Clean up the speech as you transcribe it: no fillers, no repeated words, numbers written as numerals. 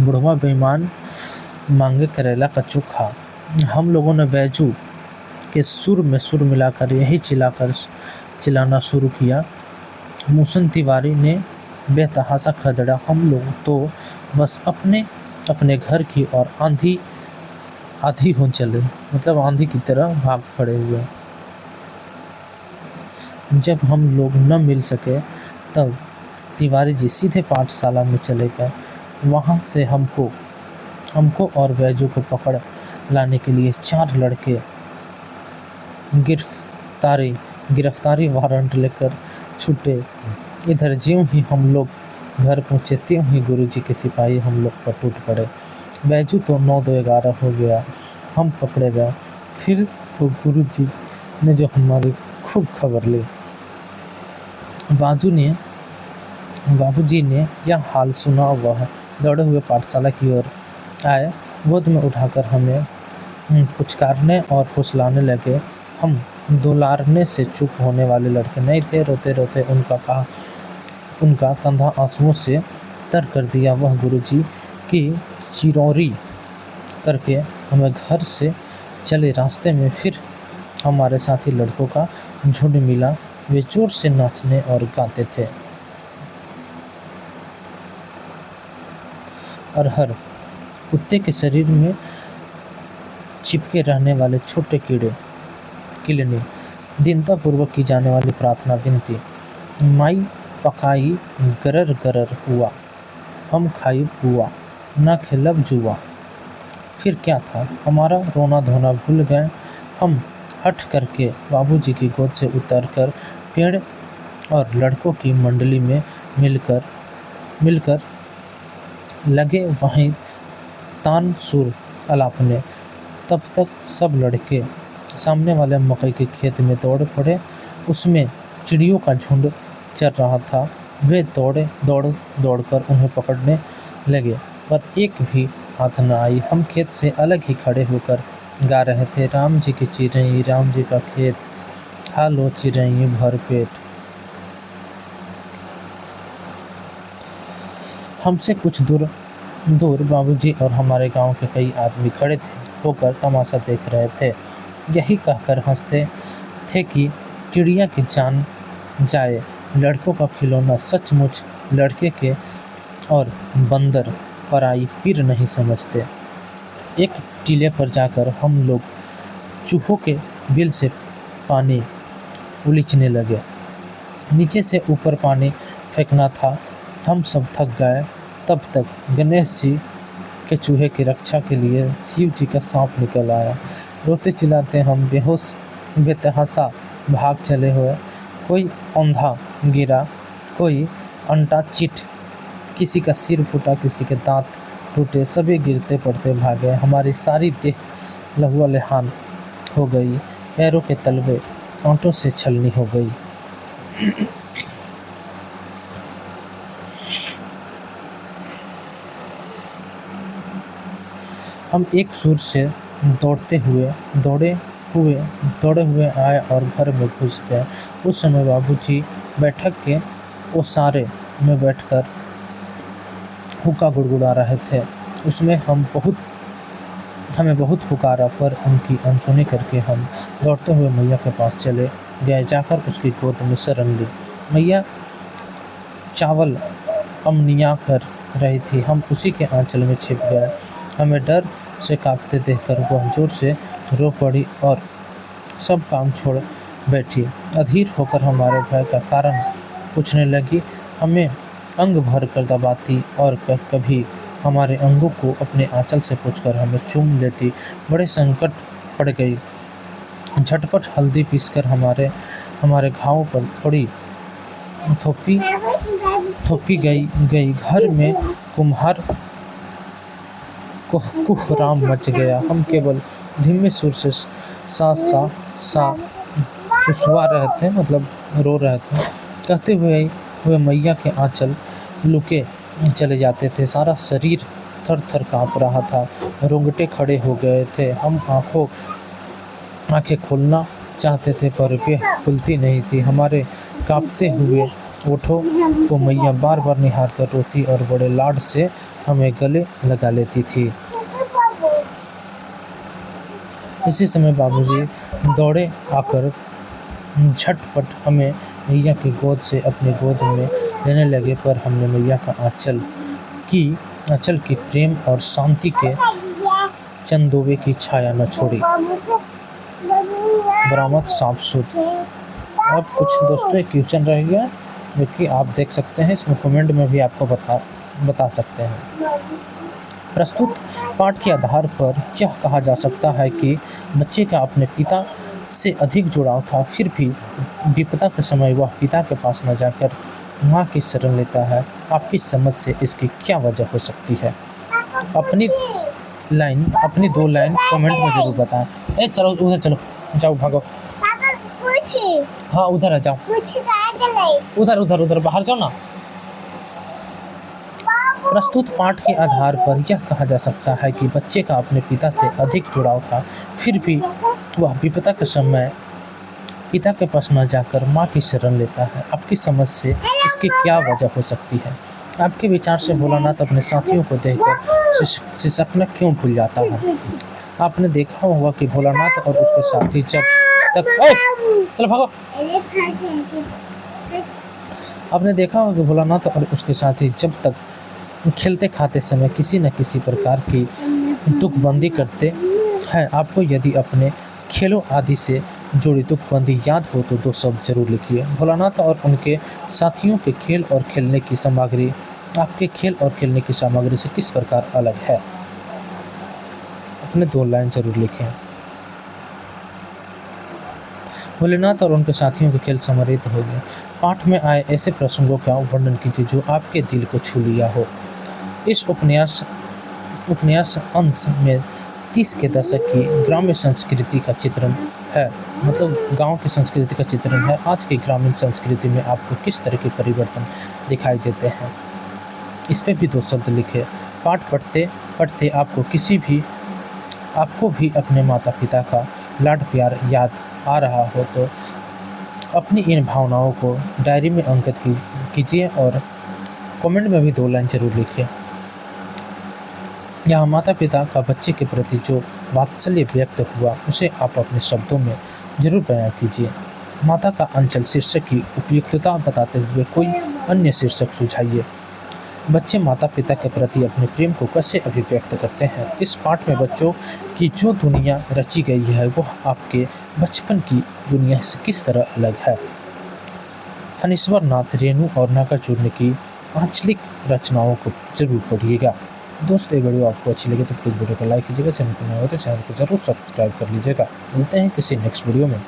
बुढ़वा बेईमान मांगे करेला का चोखा। हम लोगों ने बैजू के सुर में सुर मिलाकर यही चिल्लाना शुरू किया। मूसन तिवारी ने बेतहासा खदेड़ा। हम लोग तो बस अपने अपने घर की ओर आंधी आधी हो चले, मतलब आंधी की तरह भाग खड़े हुए। जब हम लोग न मिल सके तब तिवारी जी सीधे पाठशाला में चले गए। वहाँ से हमको और बैजू को पकड़ लाने के लिए 4 लड़के गिरफ्तारी गिरफ्तारी वारंट लेकर छूटे। इधर ज्यों ही हम लोग घर पहुँचे त्यों ही गुरुजी के सिपाही हम लोग पर टूट पड़े। बैजू तो 9-2-11 हो गया, हम पकड़े गए। फिर तो गुरुजी ने जो हमारी खूब खबर ली। बाबूजी ने यह हाल सुना, वह दौड़े हुए पाठशाला की ओर आए। गोद में उठाकर हमें पुचकारने और फुसलाने लगे। हम दुलारने से चुप होने वाले लड़के नहीं थे। रोते रोते उनका कंधा आंसुओं से तर कर दिया। वह गुरुजी की चिरौरी करके हमें घर से चले। रास्ते में फिर हमारे साथी लड़कों का झुंड मिला। वे जोर से नाचने और गाते थे। अरहर कुत्ते के शरीर में चिपके रहने वाले छोटे कीड़े किलनी, दीनतापूर्वक की जाने वाली प्रार्थना विनती। माई पकाई गरर गरर हुआ, हम खाई बुआ, ना खेलब जुआ। फिर क्या था, हमारा रोना धोना भूल गए। हम हट करके बाबूजी की गोद से उतरकर पेड़ और लड़कों की मंडली में मिलकर लगे वहीं तान सुर अलापने। तब तक सब लड़के सामने वाले मकई के खेत में दौड़ पड़े। उसमें चिड़ियों का झुंड चल रहा था। वे दौड़कर उन्हें पकड़ने लगे, पर एक भी हाथ न आई। हम खेत से अलग ही खड़े होकर गा रहे थे, राम जी की चिरई, राम जी का खेत, खा लो चिरई भर पेट। हमसे कुछ दूर बाबूजी और हमारे गांव के कई आदमी खड़े होकर तमाशा देख रहे थे। यही कहकर हंसते थे कि चिड़िया की जान जाए, लड़कों का खिलौना सचमुच लड़के के, और बंदर पराई पीर नहीं समझते। एक टीले पर जाकर हम लोग चूहों के बिल से पानी उलीचने लगे। नीचे से ऊपर पानी फेंकना था। हम सब थक गए। तब तक गणेश जी के चूहे की रक्षा के लिए शिव जी का सांप निकल आया। रोते चिल्लाते हम बेतहासा भाग चले हुए। कोई औंधा गिरा, कोई अंटा चिट, किसी का सिर फूटा, किसी के दांत टूटे। सभी गिरते पड़ते भागे। हमारी सारी देह लहूलुहान हो गई। पैरों के तलवे कांटों से छलनी हो गई। हम एक सुर से दौड़े हुए आए और घर में घुस गए। उस समय बाबूजी बैठक के ओसारे में बैठकर हुक्का गुड़गुड़ा रहे थे। उसमें हमें बहुत पुकारा, पर उनकी अनसुनी करके हम दौड़ते हुए मैया के पास चले गए। जाकर उसकी गोद में शरण ली। मैया चावल अमनिया कर रही थी। हम उसी के आंचल में छिप गए। हमें डर से कांपते देखकर वह जोर से रो पड़ी और सब काम छोड़ बैठी। अधीर होकर हमारे भय का कारण पूछने लगी। हमें अंग भर कर दबाती और कभी हमारे अंगों को अपने आंचल से पूछकर हमें चूम लेती। बड़े संकट पड़ गई। झटपट हल्दी पीसकर हमारे घावों पर थोड़ी थोपी गई। घर में कुम्हार कुहराम मच गया। हम केवल धीमे सुर से सा सुसवा रहे थे, मतलब रो रहे थे। कहते हुए मैया के आंचल लुके चले जाते थे। सारा शरीर थर थर काँप रहा था। रोंगटे खड़े हो गए थे। हम आंखें खोलना चाहते थे, पर वे खुलती नहीं थी। हमारे कांपते हुए ओठों को मैया बार बार निहार कर रोती और बड़े लाड से हमें गले लगा लेती थी। इसी समय बाबूजी दौड़े आकर झटपट हमें मैया की गोद से अपनी गोद में लेने लगे, पर हमने मैया का आंचल की प्रेम और शांति के चंदोबे की छाया न छोड़ी। बरामद साफ सुथ। अब कुछ दोस्तों एक क्वेश्चन रह गया जो कि आप देख सकते हैं, इसमें कमेंट में भी आपको बता सकते हैं। प्रस्तुत पाठ के आधार पर यह कहा जा सकता है कि बच्चे का अपने पिता से अधिक जुड़ाव था, फिर भी विपदा के समय वह पिता के पास न जाकर माँ की शरण लेता है। आपकी समझ से इसकी क्या वजह हो सकती है? अपनी दो लाइन कमेंट में जरूर बताएं। चलो उधर चलो, जाओ भागो। हाँ उधर आ जाओ, उधर बाहर जाओ ना। प्रस्तुत पाठ के आधार पर यह कहा जा सकता है कि बच्चे का अपने पिता से अधिक जुड़ाव था, फिर भी वह विपदा के समय पिता के पास न जाकर माँ की शरण लेता है। आपकी समझ से इसकी क्या वजह हो सकती है? आपके विचार से भोलानाथ अपने साथियों को देखकर सिसकना क्यों भूल जाता है? आपने देखा होगा कि भोलानाथ और उसके साथी जब तक चलो भागो। आपने देखा होगा कि भोलानाथ और उसके साथी जब तक खेलते खाते समय किसी न किसी प्रकार की तुकबंदी करते हैं। आपको यदि अपने खेलों आदि से जुड़ी तुकबंदी याद हो तो 2 शब्द जरूर लिखिए। भोलानाथ और उनके साथियों के खेल और खेलने की सामग्री आपके खेल और खेलने की सामग्री से किस प्रकार अलग है? अपने 2 लाइन जरूर लिखें। भोलेनाथ और उनके साथियों के खेल समृद्ध हो गए। पाठ में आए ऐसे प्रसंगों का वर्णन कीजिए जो आपके दिल को छू लिया हो। इस उपन्यास अंश में 30 के दशक की ग्राम्य संस्कृति का चित्रण है, मतलब गांव की संस्कृति का चित्रण है। आज की ग्रामीण संस्कृति में आपको किस तरह के परिवर्तन दिखाई देते हैं? इस पे भी 2 शब्द लिखे। पाठ पढ़ते पढ़ते आपको भी अपने माता पिता का लाड प्यार याद आ रहा हो तो अपनी इन भावनाओं को डायरी में अंकित कीजिए और कमेंट में भी 2 लाइन जरूर लिखिए। यहाँ माता पिता का बच्चे के प्रति जो वात्सल्य व्यक्त हुआ उसे आप अपने शब्दों में जरूर बयां कीजिए। माता का अंचल शीर्षक की उपयुक्तता बताते हुए कोई अन्य शीर्षक सुझाइए। बच्चे माता पिता के प्रति अपने प्रेम को कैसे अभिव्यक्त करते हैं? इस पाठ में बच्चों की जो दुनिया रची गई है वह आपके बचपन की दुनिया से किस तरह अलग है? फणीश्वर नाथ, रेणु और नागार्जुन की आंचलिक रचनाओं को जरूर पढ़िएगा। दोस्तों, ये वीडियो आपको अच्छी लगे तो प्लीज़ वीडियो को लाइक कीजिएगा। चैनल पर नए हो तो चैनल को जरूर सब्सक्राइब कर लीजिएगा। मिलते हैं किसी नेक्स्ट वीडियो में।